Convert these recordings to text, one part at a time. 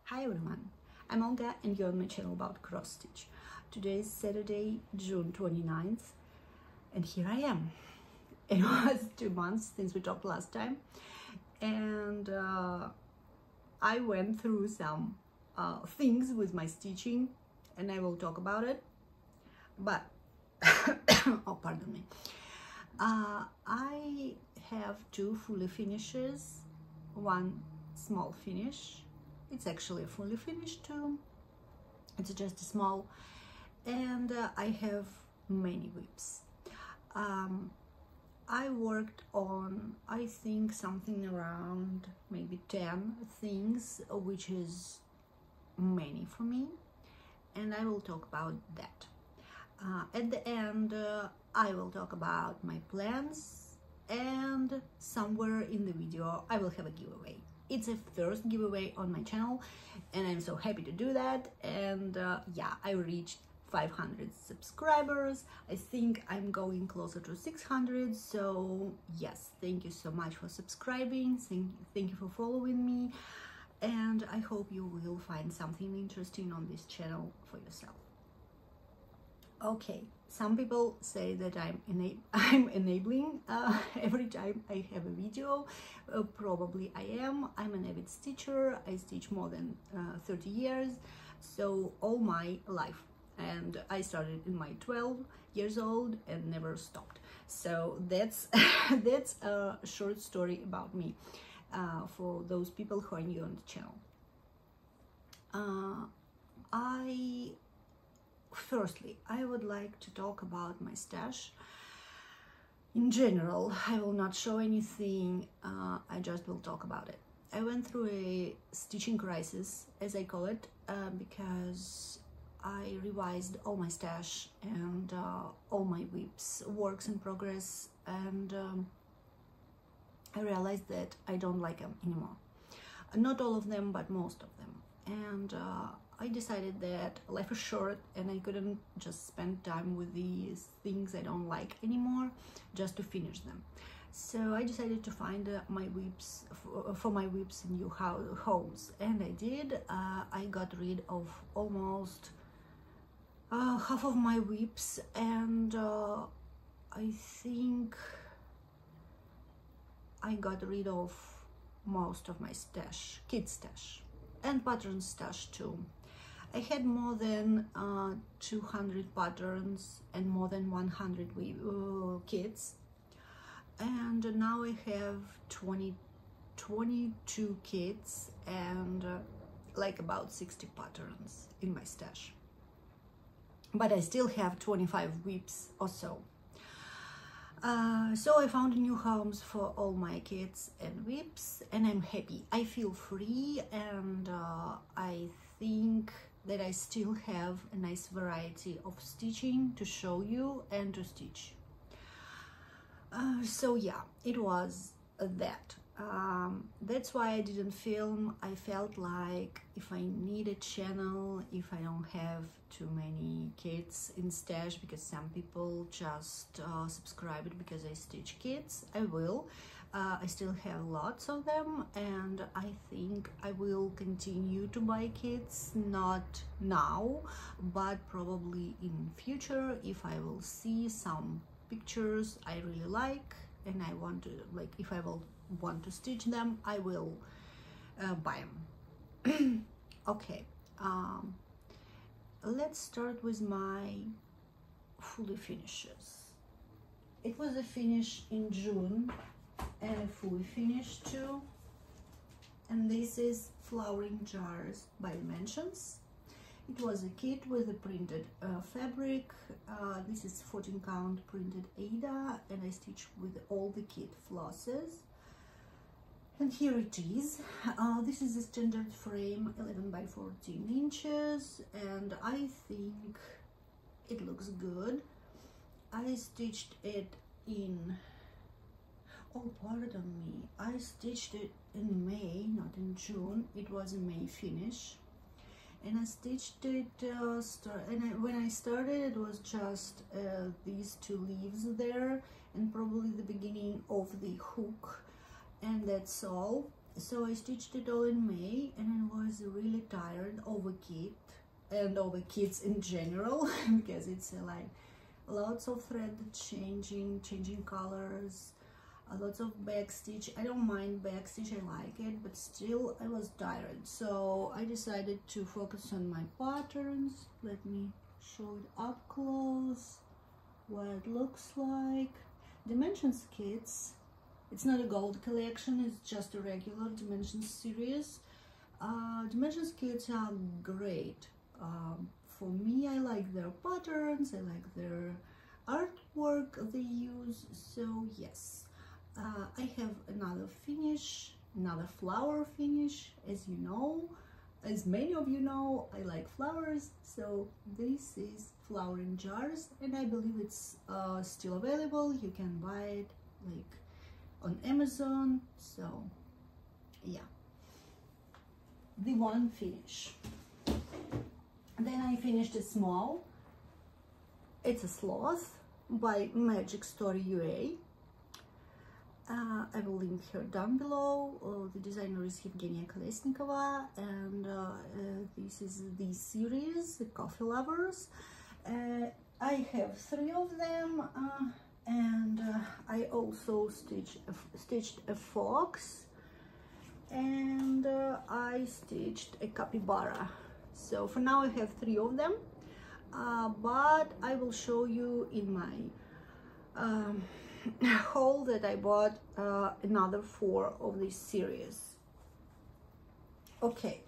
Hi everyone, I'm Olga and you're on my channel about cross stitch. Today is Saturday, June 29th, and here I am. It was 2 months since we talked last time, and I went through some things with my stitching, and I will talk about it. But oh, pardon me. I have 2 fully finishes, 1 small finish. It's actually a fully finished too. It's just a small, and I have many whips. I worked on, I think, something around maybe 10 things, which is many for me, and I will talk about that. At the end, I will talk about my plans, and somewhere in the video I will have a giveaway. It's a first giveaway on my channel, and I'm so happy to do that. And yeah, I reached 500 subscribers. I think I'm going closer to 600. So yes, thank you so much for subscribing. Thank you for following me, and I hope you will find something interesting on this channel for yourself. Okay, some people say that I'm enabling every time I have a video. Probably I am. I'm an avid stitcher. I stitch more than 30 years, so all my life. And I started in my 12 years old and never stopped. So that's that's a short story about me for those people who are new on the channel. Firstly, I would like to talk about my stash. In general, I will not show anything, I just will talk about it. I went through a stitching crisis, as I call it, because I revised all my stash and all my whips, works in progress, and I realized that I don't like them anymore. Not all of them, but most of them. And I decided that life is short and I couldn't just spend time with these things I don't like anymore just to finish them. So I decided to find my whips for my whips in new homes, and I did. I got rid of almost half of my whips, and I think I got rid of most of my stash, kid stash, and pattern stash too. I had more than 200 patterns and more than 100 kits, and now I have 22 kits and like about 60 patterns in my stash, but I still have 25 whips or so. So I found new homes for all my kits and whips, and I'm happy. I feel free, and I think that I still have a nice variety of stitching to show you and to stitch. So yeah, it was that. That's why I didn't film. I felt like if I need a channel, if I don't have too many kits in stash, because some people just subscribe it because I stitch kits, I will. I still have lots of them, and I think I will continue to buy kits, not now, but probably in future, if I will see some pictures I really like and I want to, like, if I will want to stitch them, I will buy them. Okay, let's start with my fully finishes. It was a finish in June and a fully finished too, and this is Flowering Jars by Dimensions. It was a kit with a printed fabric. This is 14 count printed Ada, and I stitched with all the kit flosses. And here it is. This is a standard frame, 11 by 14 inches, and I think it looks good. I stitched it in, oh, pardon me, I stitched it in May, not in June. It was a May finish, and I stitched it, when I started, it was just these 2 leaves there, and probably the beginning of the hook, and that's all. So I stitched it all in May, and it was really tired of a kit and of kits in general because it's like lots of thread changing colors, lots of backstitch. I don't mind backstitch, I like it, but still I was tired, so I decided to focus on my patterns. Let me show it up close what it looks like. Dimensions kits, it's not a gold collection, it's just a regular Dimensions series. Dimensions kits are great. For me, I like their patterns, I like their artwork they use, so yes. I have another finish, another flower finish. As you know, as many of you know, I like flowers, so this is flower in jars, and I believe it's still available. You can buy it like on Amazon, so yeah. The one finish. Then I finished a small. It's a sloth by Magic Story UA. I will link her down below. The designer is Evgenia Kolesnikova, and this is the series, the Coffee Lovers. I have 3 of them, and I also stitched a fox, and I stitched a capybara. So for now I have 3 of them, but I will show you in my haul that I bought another 4 of this series. Okay,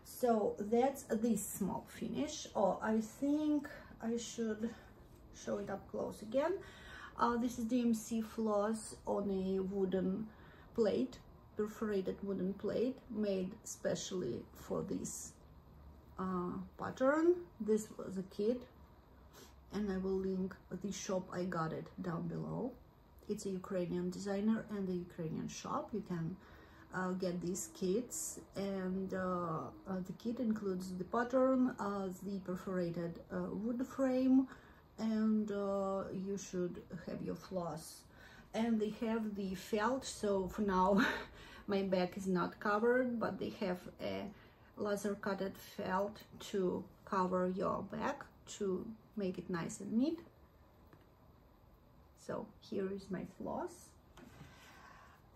so that's this small finish. Oh, I think I should show it up close again. This is DMC floss on a wooden plate, perforated wooden plate made specially for this pattern. This was a kit, and I will link the shop I got it down below. It's a Ukrainian designer and a Ukrainian shop. You can get these kits, and the kit includes the pattern, the perforated wood frame, and you should have your floss. And they have the felt, so for now my back is not covered, but they have a laser cutted felt to cover your back to make it nice and neat. So here is my floss.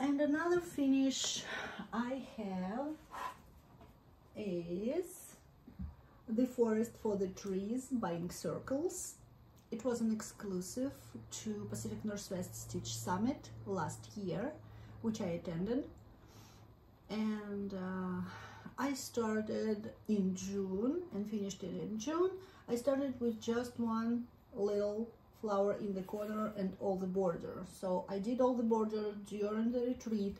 And another finish I have is the Forest for the Trees by Ink Circles. It was an exclusive to Pacific Northwest Stitch Summit last year, which I attended. And I started in June and finished it in June. I started with just one little flower in the corner and all the border. So I did all the border during the retreat.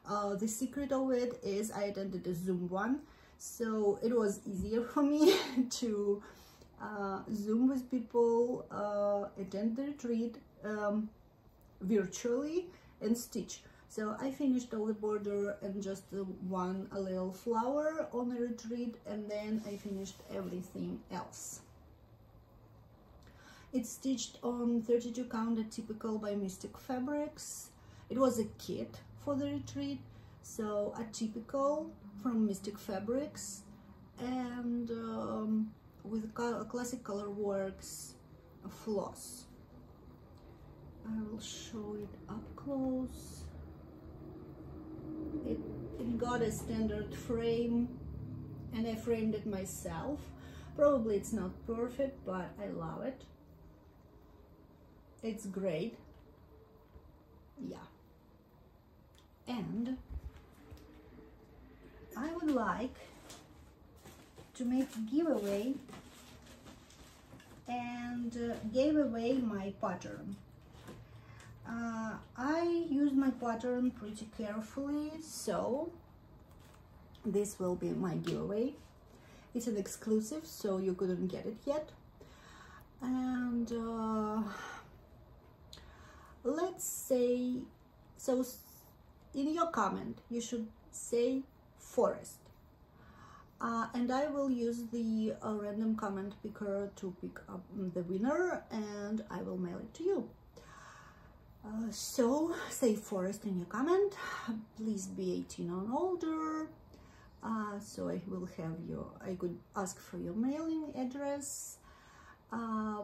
The secret of it is I attended a Zoom one, so it was easier for me to Zoom with people, attend the retreat virtually and stitch. So I finished all the border and just one a little flower on the retreat, and then I finished everything else. It's stitched on 32 count Atypical by Mystic Fabrics. It was a kit for the retreat, so Atypical from Mystic Fabrics, and with Classic Colorworks floss. I will show it up close. It got a standard frame, and I framed it myself. Probably it's not perfect, but I love it. It's great. Yeah. And I would like to make a giveaway and gave away my pattern. I used my pattern pretty carefully, so this will be my giveaway. It's an exclusive, so you couldn't get it yet. And let's say, so in your comment you should say forest, and I will use the random comment picker to pick up the winner, and I will mail it to you. So say forest in your comment. Please be 18 or older. so I could ask for your mailing address.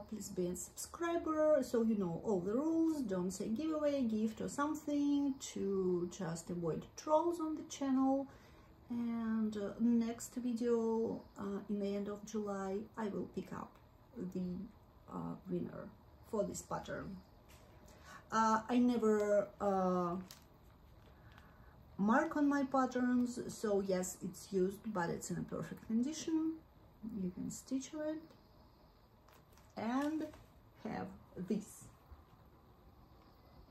Please be a subscriber so you know all the rules. Don't say giveaway, gift or something to just avoid trolls on the channel. And next video in the end of July I will pick up the winner for this pattern. I never mark on my patterns, so yes, it's used, but it's in a perfect condition. You can stitch it and have this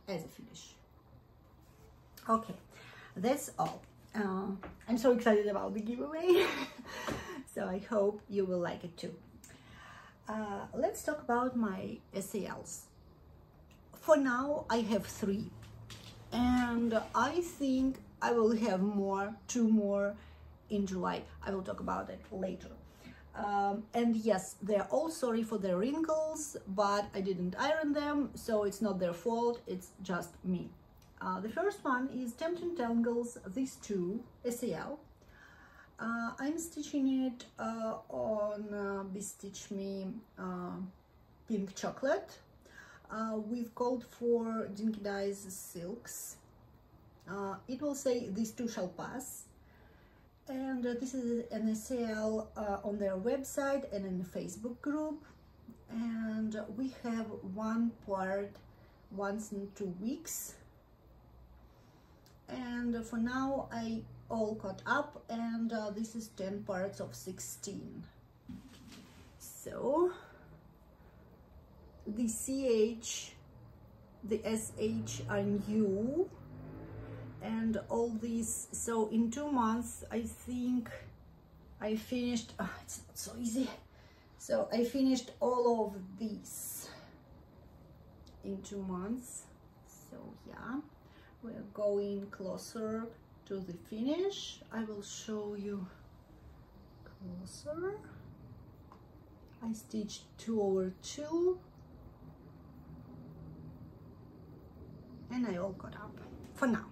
as a finish. Okay, that's all. I'm so excited about the giveaway, so I hope you will like it too. Let's talk about my SALs. For now, I have 3, and I think I will have two more in July. I will talk about it later. And yes, they're all sorry for their wrinkles, but I didn't iron them, so it's not their fault, it's just me. The first one is Tempting Tangles, these 2 SAL. I'm stitching it on Bestitch Me Pink Chocolate with called for Dinky Dyes Silks. It will say these 2 shall pass. And this is an SAL on their website and in the Facebook group, and we have 1 part once in 2 weeks, and for now I all caught up, and this is 10 parts of 16. So the CH, the SH are new, and all these, so in 2 months I think I finished, it's not so easy, so I finished all of these in 2 months. So yeah, we're going closer to the finish. I will show you closer. I stitched 2 over 2 and I all caught up for now.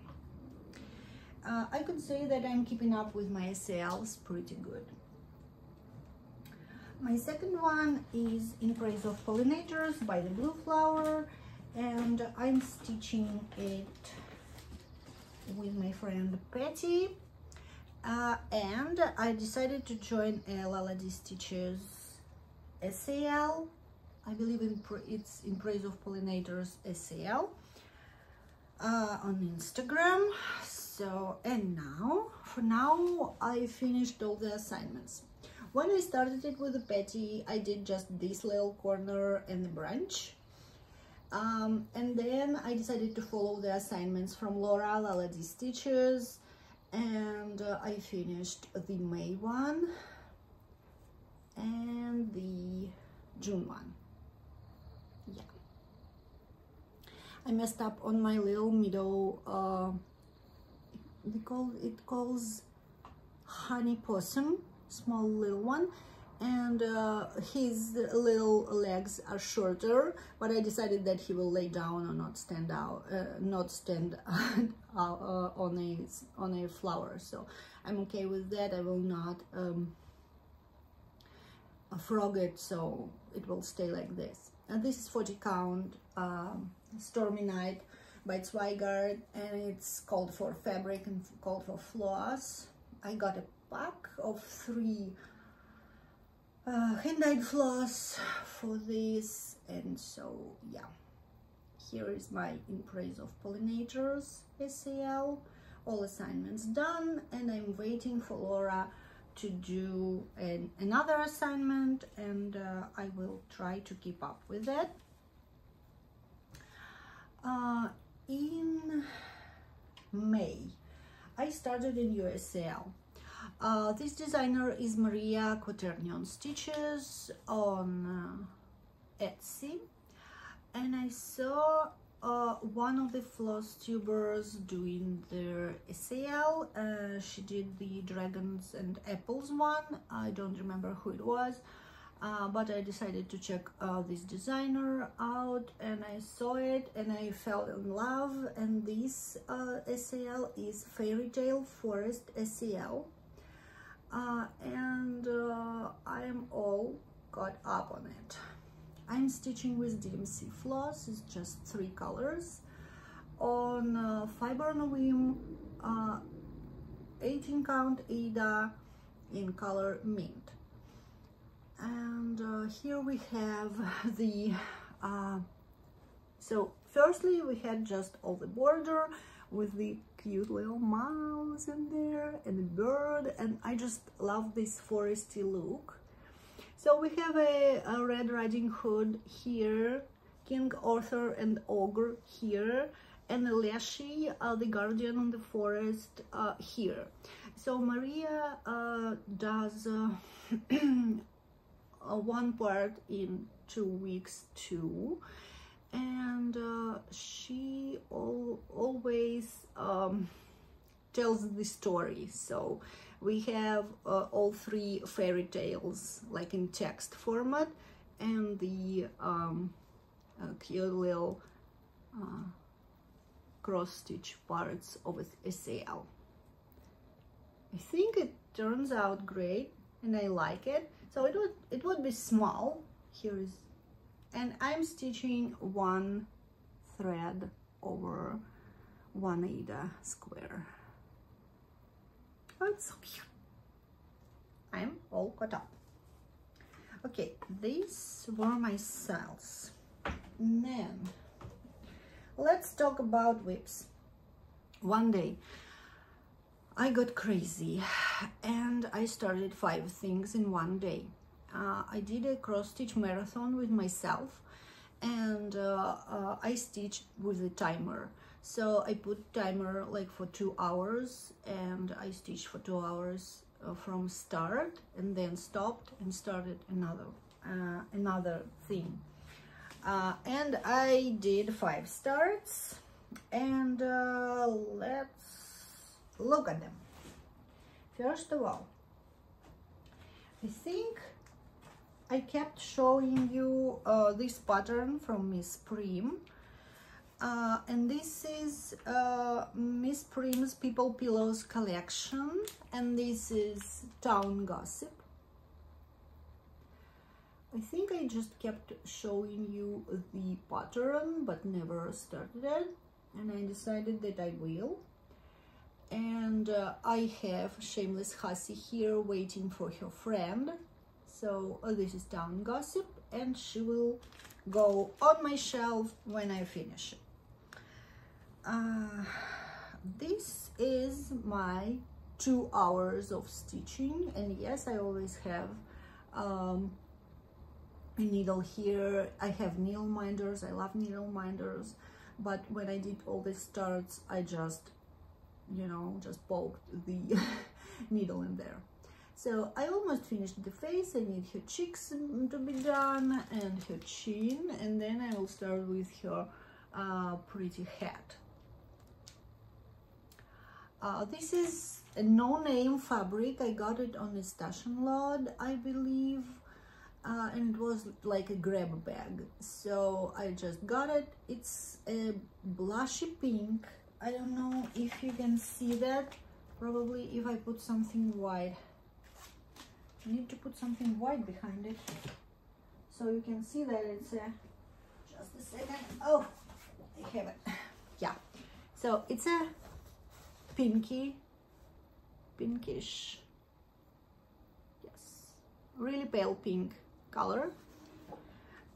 I could say that I'm keeping up with my SALs pretty good. My second one is In Praise of Pollinators by the Blue Flower, and I'm stitching it with my friend Patty, and I decided to join a Lala D Stitches SAL. I believe it's In Praise of Pollinators SAL on Instagram. So, and now, for now, I finished all the assignments. When I started it with the Patty, I did just this little corner and the branch. And then I decided to follow the assignments from Laura, Lala D Stitches, and I finished the May one and the June one. Yeah. I messed up on my little middle, it calls Honey Possum, small little one, and his little legs are shorter, but I decided that he will lay down or not stand out, on a flower, so I'm okay with that. I will not frog it, so it will stay like this. And this is 40 count Stormy Night by Zweigart, and it's called for fabric and called for floss. I got a pack of 3 hand-dyed floss for this, and so yeah, here is my In Praise of Pollinators SAL. All assignments done, and I'm waiting for Laura to do another assignment, and I will try to keep up with that. In May, I started a new SAL. This designer is Maria Quaternion Stitches on Etsy, and I saw one of the floss tubers doing their SAL. She did the Dragons and Apples one. I don't remember who it was, but I decided to check this designer out, and I saw it and I fell in love. And this SAL is Fairy Tale Forest SAL. and I am all caught up on it. I'm stitching with DMC floss. It's just 3 colors on fiber on a whim, 18 count Ada in color mint. And here we have the so firstly we had just all the border with the cute little mouse in there and a bird, and I just love this foresty look. So we have a Red Riding Hood here, King Arthur and Ogre here, and a Leshy, the Guardian of the Forest here. So Maria does one part in 2 weeks too, and she always tells the story. So we have all 3 fairy tales like in text format, and the cute little cross-stitch parts of a sail. I think it turns out great and I like it. So it would be small. Here is, and I'm stitching 1 thread over 1 Ada square. Oh, it's so cute. I'm all caught up. Okay, these were my cells. And then let's talk about whips. One day I got crazy and I started 5 things in one day. I did a cross-stitch marathon with myself, and I stitched with a timer. So I put timer like for 2 hours, and I stitched for 2 hours from start, and then stopped and started another thing. And I did 5 starts, and let's look at them. First of all, I think I kept showing you this pattern from Miss Prim, and this is Miss Prim's People Pillows collection, and this is Town Gossip. I think I just kept showing you the pattern but never started it, and I decided that I will. And I have Shameless Hussy here waiting for her friend. So this is Town Gossip, and she will go on my shelf when I finish it. This is my 2 hours of stitching, and yes, I always have a needle here. I have needle minders. I love needle minders, but when I did all the starts, I just, you know, just poked the needle in there. So I almost finished the face. I need her cheeks to be done and her chin, and then I will start with her pretty hat. This is a no-name fabric. I got it on a station lot, I believe, and it was like a grab bag. So I just got it. It's a blushy pink. I don't know if you can see that. Probably if I put something white. I need to put something white behind it so you can see that it's a, just a second. Oh, I have it. Yeah, so it's a pinkish, yes, really pale pink color.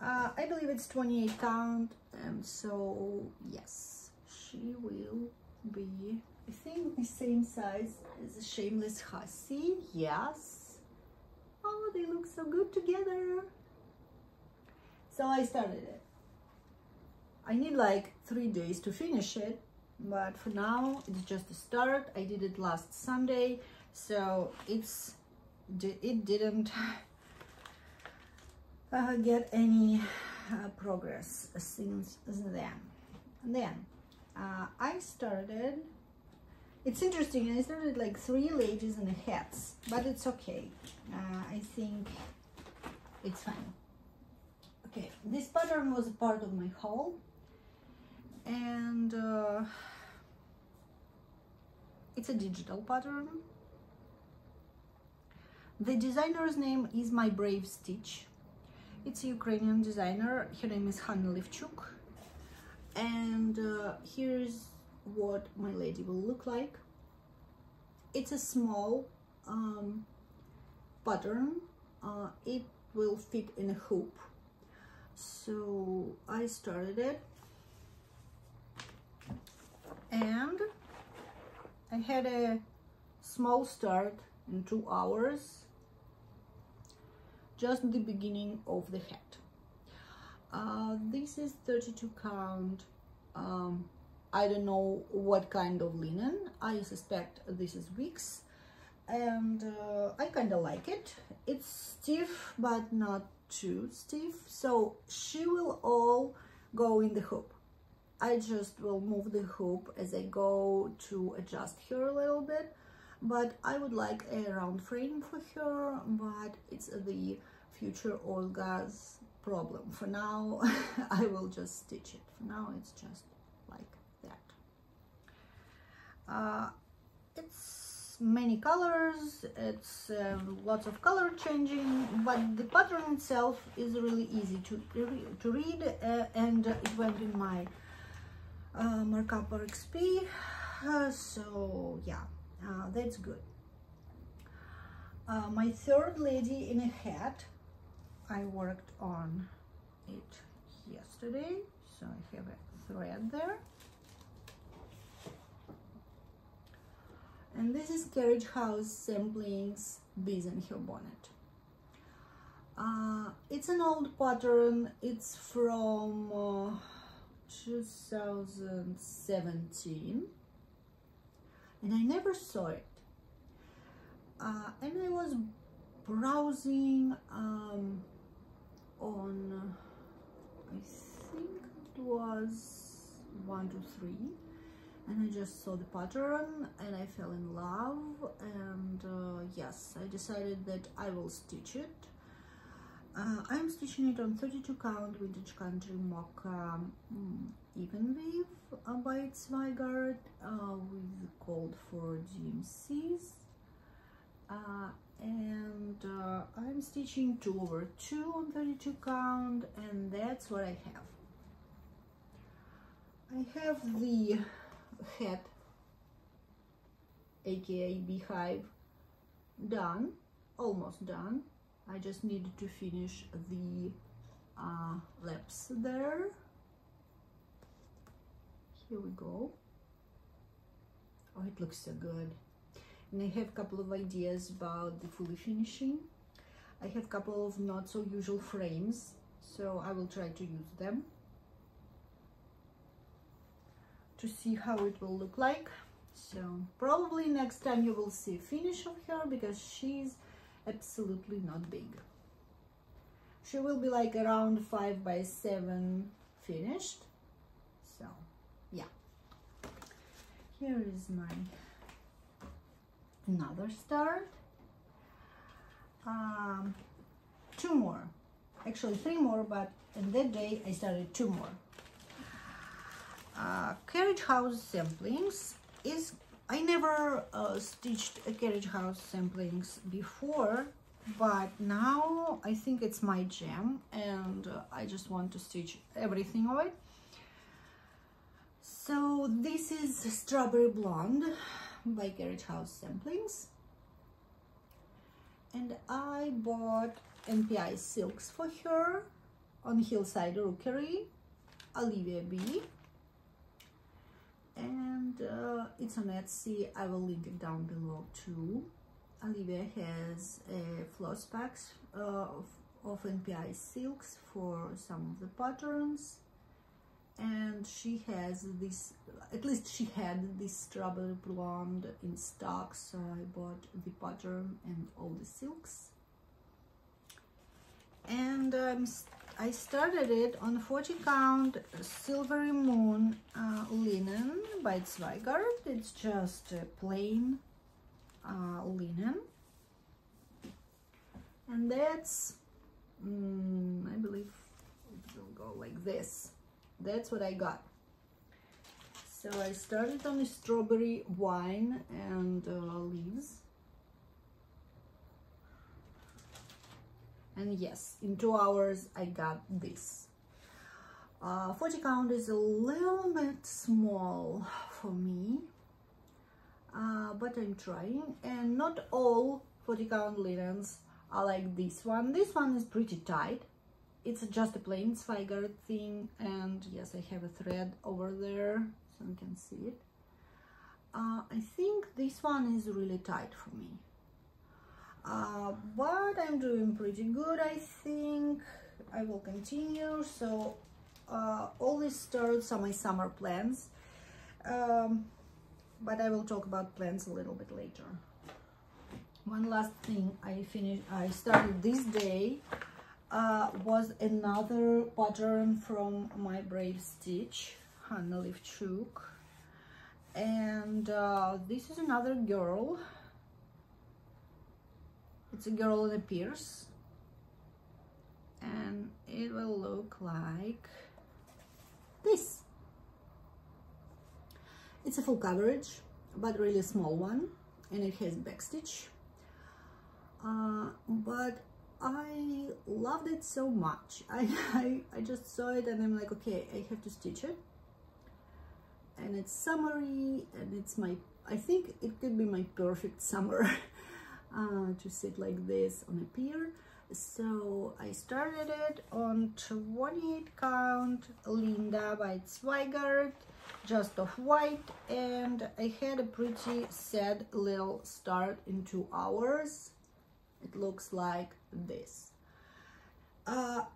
I believe it's 28 count, and so yes, she will be, I think, the same size as a Shameless Hussy. Yes. Oh, they look so good together. So I started it. I need like 3 days to finish it, but for now it's just a start. I did it last Sunday, so it didn't get any progress since then. And then I started. It's interesting, I started like 3 ladies and hats, but it's okay. I think it's fine. Okay, this pattern was a part of my haul, and it's a digital pattern. The designer's name is MyBraveStitch. It's a Ukrainian designer. Her name is Hanna Levchuk. And here's what my lady will look like. It's a small pattern. It will fit in a hoop. So I started it, and I had a small start in 2 hours, just the beginning of the hat. This is 32 count. I don't know what kind of linen. I suspect this is wigs, and I kind of like it. It's stiff but not too stiff, so she will all go in the hoop. I just will move the hoop as I go to adjust her a little bit, but I would like a round frame for her, but it's the future Olga's problem. For now, I will just stitch it. For now, it's just like that. It's many colors, it's lots of color changing, but the pattern itself is really easy to read, and it went in my markup XP, so yeah, that's good. My third lady in a hat, I worked on it yesterday, so I have a thread there. And this is Carriage House Samplings Bees in Her Bonnet. It's an old pattern. It's from 2017, and I never saw it. And I was browsing on, I think it was 1, 2, 3. And I just saw the pattern and I fell in love, and yes, I decided that I will stitch it. I'm stitching it on 32 count vintage country mocha even weave by Zweigart with called for DMCs, and I'm stitching 2/2 on 32 count, and that's what I have. I have the hat, aka beehive, done, almost done. I just needed to finish the laps there. Here we go. Oh, it looks so good. And I have a couple of ideas about the fully finishing. I have a couple of not so usual frames, so I will try to use them to see how it will look like. So probably next time you will see a finish of her, because she's absolutely not big. She will be like around 5 by 7 finished. So yeah, here is my another start. 2 more, actually 3 more, but in that day I started 2 more. Carriage House Samplings is, I never stitched a Carriage House Samplings before, but now I think it's my jam, and I just want to stitch everything of it. So this is Strawberry Blonde by Carriage House Samplings, and I bought NPI silks for her on Hillside Rookery, Olivia B. And it's on Etsy. I will link it down below too. Olivia has floss packs of NPI silks for some of the patterns, and she has this, at least she had this Strawberry Blonde in stock, so I bought the pattern and all the silks. And I started it on 40 count Silvery Moon linen by Zweigart. It's just a plain linen, and that's I believe it will go like this. That's what I got. So I started on the strawberry wine and leaves. And yes, in 2 hours I got this. 40 count is a little bit small for me, but I'm trying. And not all 40 count linens are like this one. This one is pretty tight. It's just a plain Zweigart thing, and yes, I have a thread over there so you can see it. I think this one is really tight for me, but I'm doing pretty good. I think I will continue. So all these starts are my summer plans, but I will talk about plans a little bit later. One last thing I started this day was another pattern from MyBraveStitch, Hanna Levchuk, and this is another girl. It's a girl in a pierce, and it will look like this. It's a full coverage, but really small one, and it has backstitch. But I loved it so much. I just saw it and I'm like, okay, I have to stitch it. And it's summery, and it's I think it could be my perfect summer to sit like this on a pier. So I started it on 28 count Linda by Zweigart, just off white, and I had a pretty sad little start in 2 hours. It looks like this.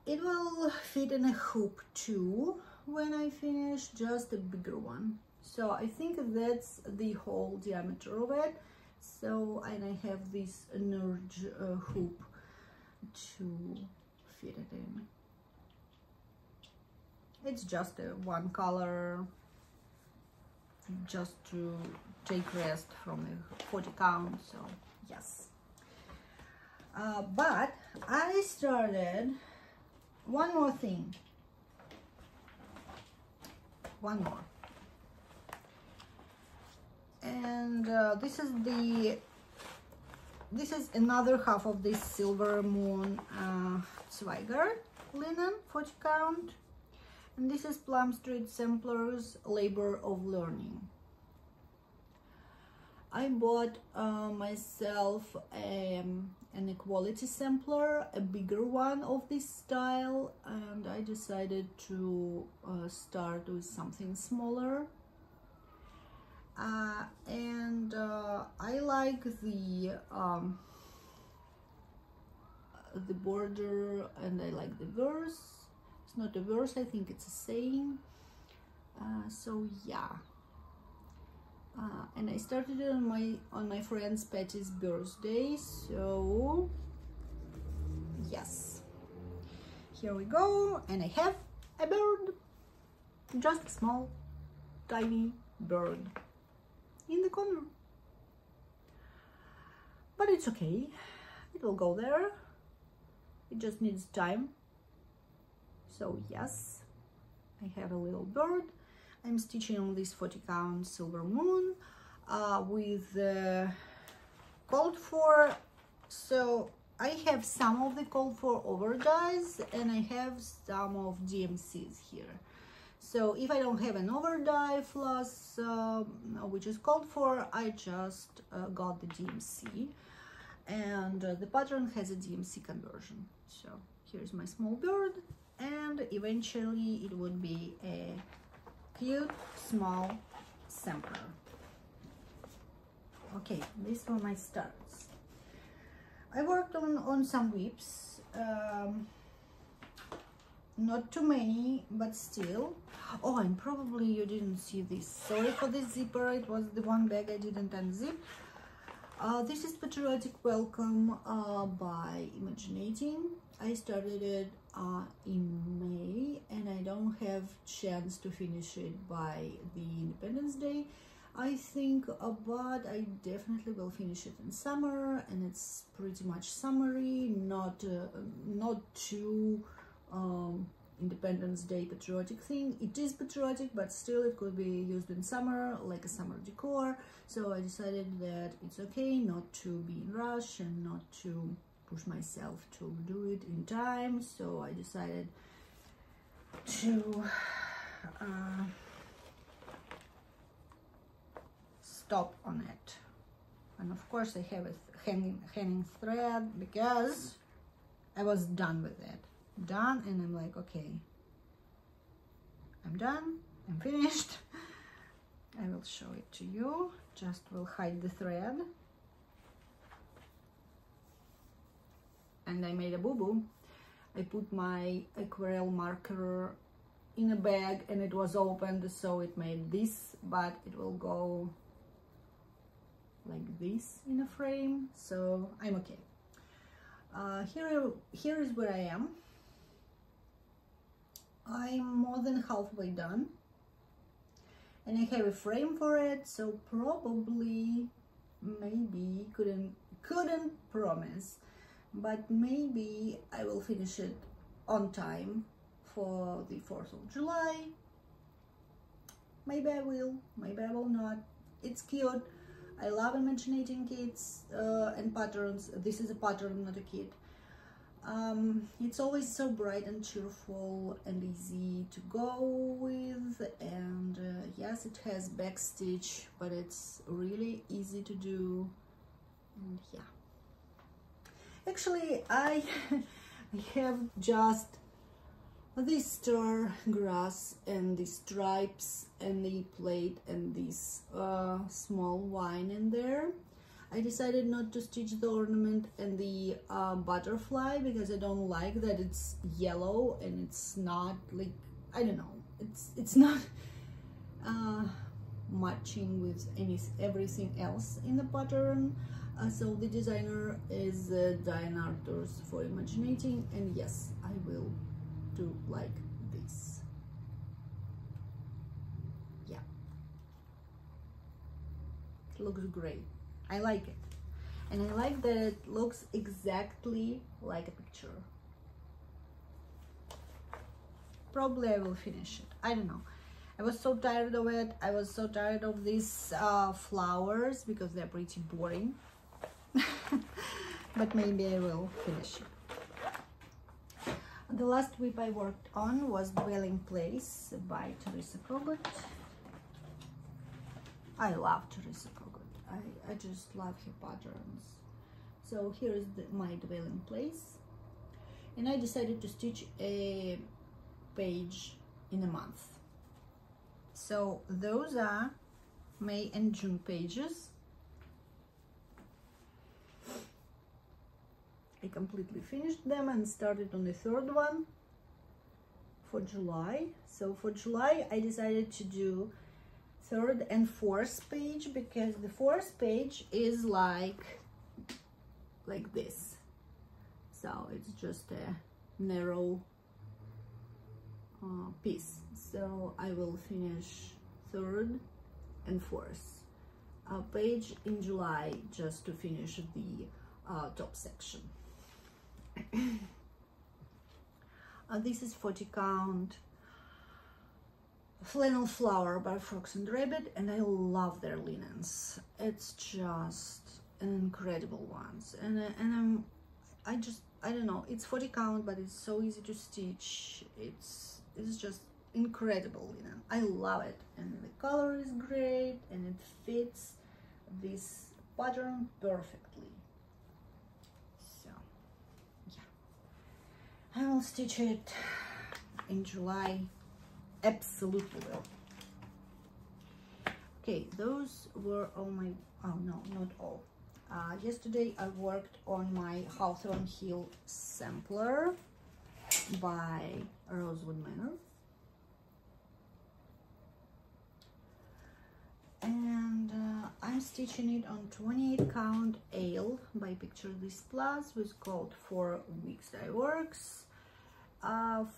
It will fit in a hoop too when I finish, just a bigger one. So I think that's the whole diameter of it. So, and I have this Nurge hoop to fit it in. It's just a one color, just to take rest from the 40 count. So yes. But I started one more thing. One more. And this is another half of this Silver Moon Zweigart linen 40 count, and this is Plum Street Samplers Labor of Learning. I bought myself an equality sampler, a bigger one of this style, and I decided to start with something smaller. I like the border, and I like the verse. It's not a verse, I think it's a saying. So yeah. And I started it on my friend's Patty's birthday. So yes, here we go, and I have a bird, just a small, tiny bird in the corner. But it's okay, it will go there. It just needs time. So yes, I have a little bird. I'm stitching on this 40 count Silver Moon with called for. So I have some of the called for over dies, and I have some of DMCs here. So if I don't have an over die floss, which is called for, I just got the DMC, and the pattern has a DMC conversion. So here's my small bird, and eventually it would be a cute small sampler. Okay, these were my starts. I worked on some whips, not too many, but still. Oh, and probably you didn't see this. Sorry for this zipper, it was the one bag I didn't unzip. This is Patriotic Welcome by Imaginating. I started it in May, and I don't have chance to finish it by the Independence Day, I think, but I definitely will finish it in summer, and it's pretty much summery, not too Independence Day patriotic thing. It is patriotic, but still it could be used in summer, like a summer decor. So I decided that it's okay not to be in rush and not to push myself to do it in time, so I decided to stop on it. And of course I have a hanging thread because I was done with it. Done, and I'm like, okay, I'm done, I'm finished. I will show it to you, just will hide the thread. And I made a boo-boo. I put my aquarelle marker in a bag and it was opened, so it made this, but it will go like this in a frame, so I'm okay. Here is where I am. I'm more than halfway done, and I have a frame for it, so probably, maybe, couldn't promise, but maybe I will finish it on time for the 4th of July. Maybe I will, maybe I will not. It's cute. I love imaginating kits and patterns. This is a pattern, not a kit. It's always so bright and cheerful and easy to go with, and yes, it has back stitch, but it's really easy to do. And yeah, actually I have just this star grass and the stripes and the plate and this small vine in there. I decided not to stitch the ornament and the butterfly because I don't like that it's yellow and it's not, like, I don't know, it's not matching with everything else in the pattern. So the designer is Diane Arthurs for Imaginating, and yes, I will do like this. Yeah, it looks great. I like it, and I like that it looks exactly like a picture. Probably I will finish it, I don't know. I was so tired of it. I was so tired of these flowers because they're pretty boring. But maybe I will finish it. The last whip I worked on was Dwelling Place by Teresa Kogut. I love Teresa Kogut. I just love her patterns. So here is my Dwelling Place, and I decided to stitch a page in a month. So those are May and June pages. I completely finished them and started on the third one for July. So for July I decided to do third and fourth page because the fourth page is like this. So it's just a narrow piece. So I will finish third and fourth page in July just to finish the top section. This is 40 count flannel flower by Fox and Rabbit, and I love their linens. It's just an incredible ones, and I don't know, it's 40 count, but it's so easy to stitch. It's just incredible linen. I love it, and the color is great, and it fits this pattern perfectly. So yeah, I will stitch it in July. Absolutely will. Okay, those were all my, oh no, not all. Yesterday I worked on my Hawthorne Hill sampler by Rosewood Manor, and I'm stitching it on 28 count Ale by Picture This Plus with called 4 Weeks Dye Works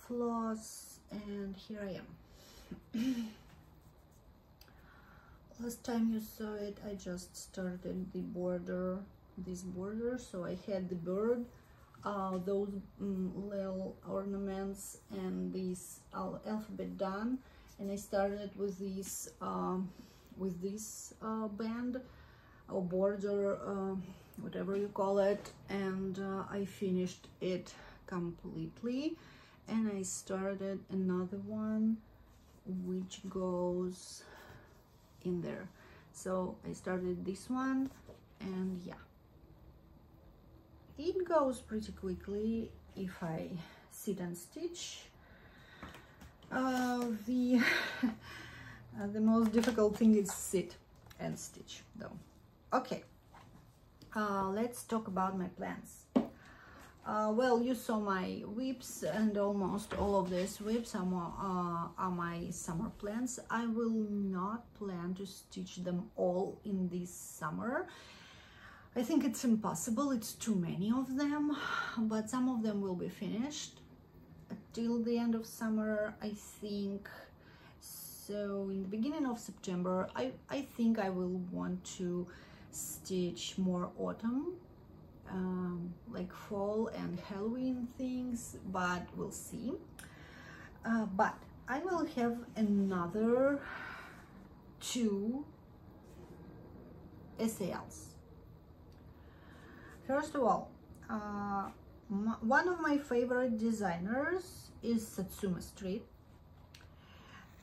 floss, and here I am. Last time you saw it, I just started the border, this border, so I had the bird, those little ornaments and this alphabet done, and I started with this band or border whatever you call it, and I finished it completely, and I started another one which goes in there. So I started this one, and yeah, it goes pretty quickly if I sit and stitch. The most difficult thing is sit and stitch though. Okay, let's talk about my plans. Well, you saw my whips, and almost all of these whips are my summer plans. I will not plan to stitch them all in this summer. I think it's impossible, it's too many of them, but some of them will be finished till the end of summer, I think. So in the beginning of September, I think I will want to stitch more autumn, like fall and Halloween things, but we'll see. But I will have another 2 SALs. First of all, one of my favorite designers is Satsuma Street,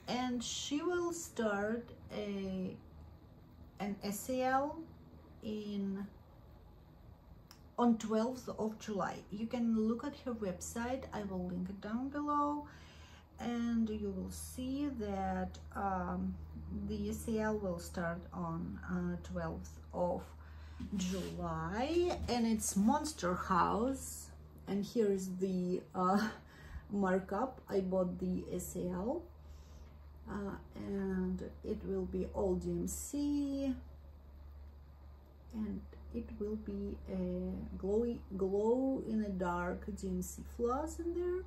and she will start an SAL on 12th of July. You can look at her website, I will link it down below, and you will see that the SAL will start on 12th of July, and it's Monster House, and here is the markup. I bought the SAL, and it will be all DMC, and it will be a glow in the dark DMC floss in there.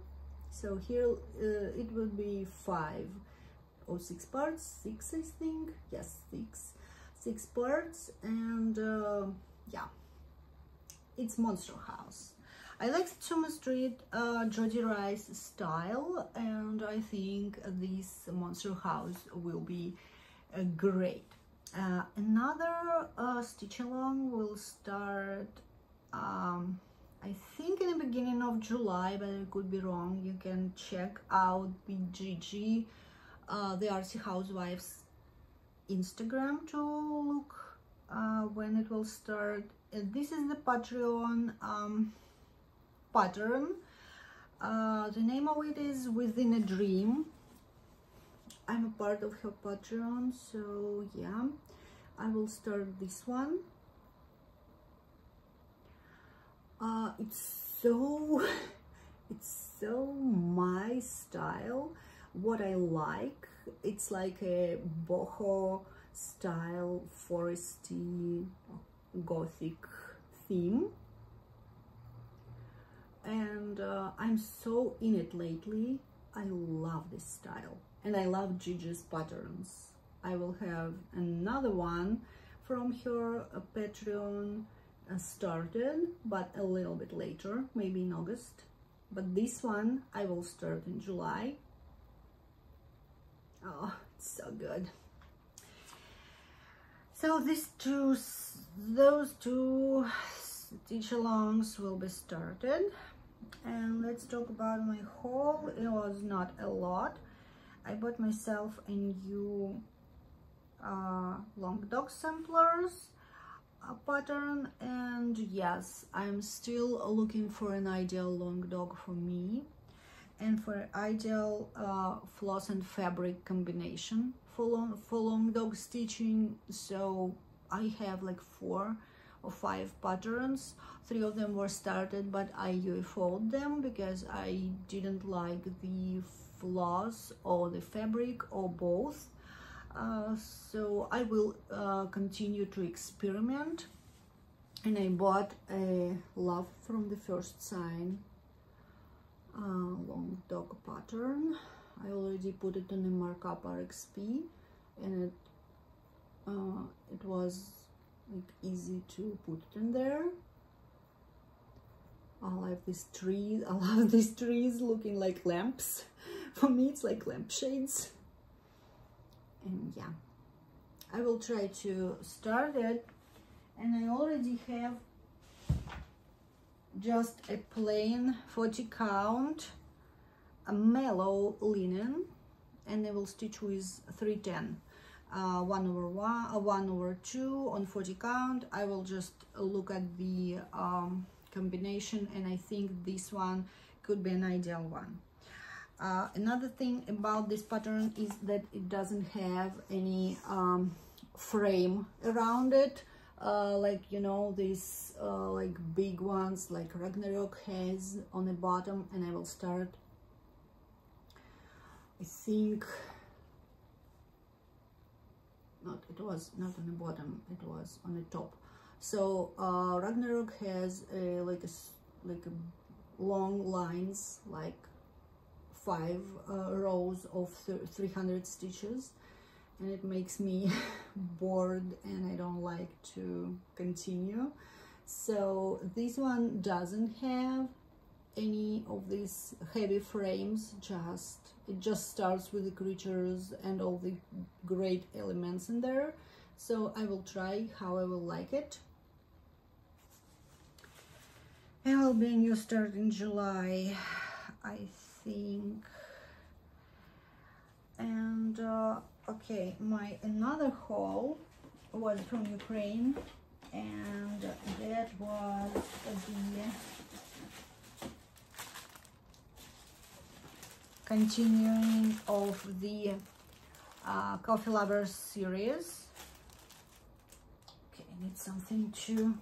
So here it will be 5 or 6 parts, 6 I think, yes, 6 parts, and yeah, it's Monster House. I like Satsuma Street Jody Rice style, and I think this Monster House will be great. Another stitch along will start I think in the beginning of July, but I could be wrong. You can check out the Gigi, the Artsy Housewives Instagram to look when it will start. This is the Patreon pattern. The name of it is Within a Dream. I'm a part of her Patreon, so yeah, I will start this one. It's so my style, what I like. It's like a boho style, foresty, gothic theme, and I'm so in it lately. I love this style, and I love Gigi's patterns. I will have another one from her Patreon started, but a little bit later, maybe in August. But this one I will start in July. Oh, it's so good. So those two stitch alongs will be started, and let's talk about my haul. It was not a lot. I bought myself a new long dog samplers pattern, and yes, I'm still looking for an ideal long dog for me, and for ideal floss and fabric combination for long dog stitching. So I have like 4 or 5 patterns. 3 of them were started, but I UFO'd them because I didn't like the floss or the fabric or both. So I will continue to experiment, and I bought a Love from the First Sign long dog pattern. I already put it in the markup RXP, and it was like easy to put it in there. I like this tree. I love these trees looking like lamps. For me, it's like lampshades. And yeah, I will try to start it, and I already have just a plain 40 count a mellow linen, and I will stitch with 310, 1/2 on 40 count. I will just look at the combination, and I think this one could be an ideal one. Another thing about this pattern is that it doesn't have any frame around it, like, you know, these like big ones like Ragnarok has on the bottom. And I will start, I think, it was not on the bottom, it was on the top. So Ragnarok has like a long lines, like 5 rows of 300 stitches, and it makes me bored and I don't like to continue. So this one doesn't have any of these heavy frames, it just starts with the creatures and all the great elements in there. So I will try how I will like it. It will be a new start in July, I think. And okay, my another haul was from Ukraine, and that was the continuing of the Coffee Lovers series. Okay, I need something to,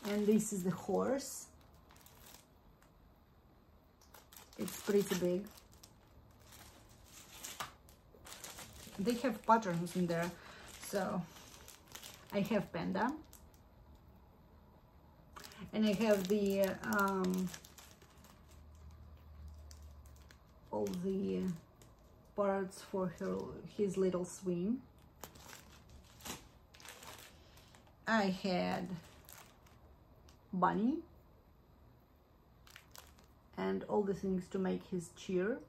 and this is the horse. It's pretty big. They have patterns in there, so I have panda, and I have the all the parts for his little swing. I had bunny and all the things to make his cheer,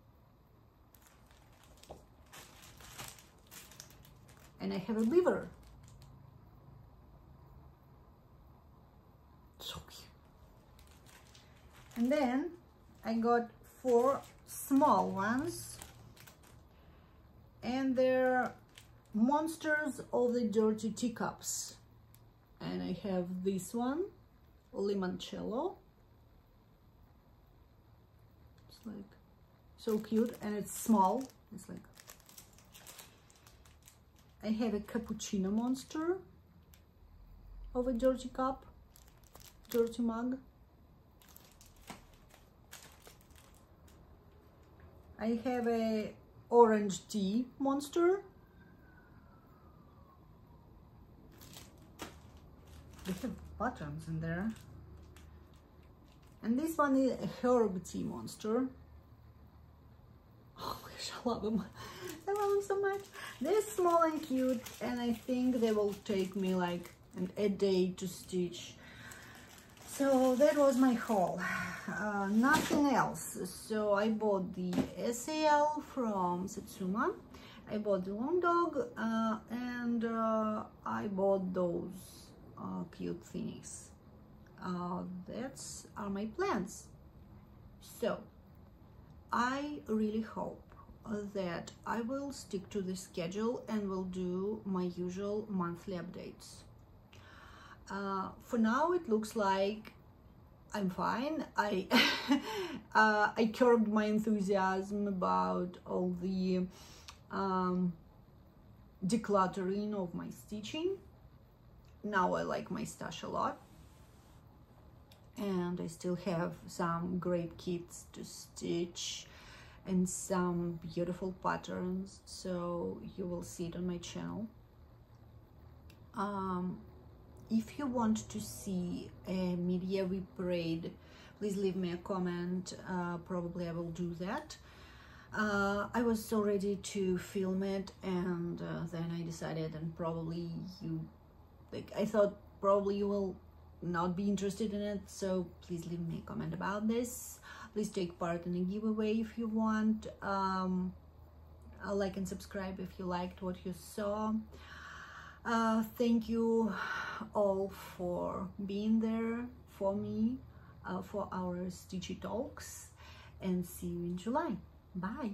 and I have a beaver. So cute. And then I got 4 small ones, and they're monsters of the dirty teacups. And I have this one, limoncello. It's like so cute, and it's small. It's like, I have a cappuccino monster of a dirty cup, dirty mug. I have a orange tea monster. They have buttons in there. And this one is a herb tea monster. Oh my gosh, I love them. I love them so much. They're small and cute, and I think they will take me like a day to stitch. So that was my haul. Nothing else. So I bought the SAL from Satsuma. I bought the long dog, and I bought those cute thingies. That's are my plans. So I really hope that I will stick to the schedule and will do my usual monthly updates. For now it looks like I'm fine. I I curbed my enthusiasm about all the decluttering of my stitching. Now I like my stash a lot, and I still have some great kits to stitch and some beautiful patterns, so you will see it on my channel. If you want to see a midyear parade, please leave me a comment. Probably I will do that. I was so ready to film it, and then I decided, and probably I thought probably you will not be interested in it, so please leave me a comment about this. Please take part in a giveaway if you want. Like and subscribe if you liked what you saw. Thank you all for being there. for me for our Stitchy Talks, and see you in July. Bye!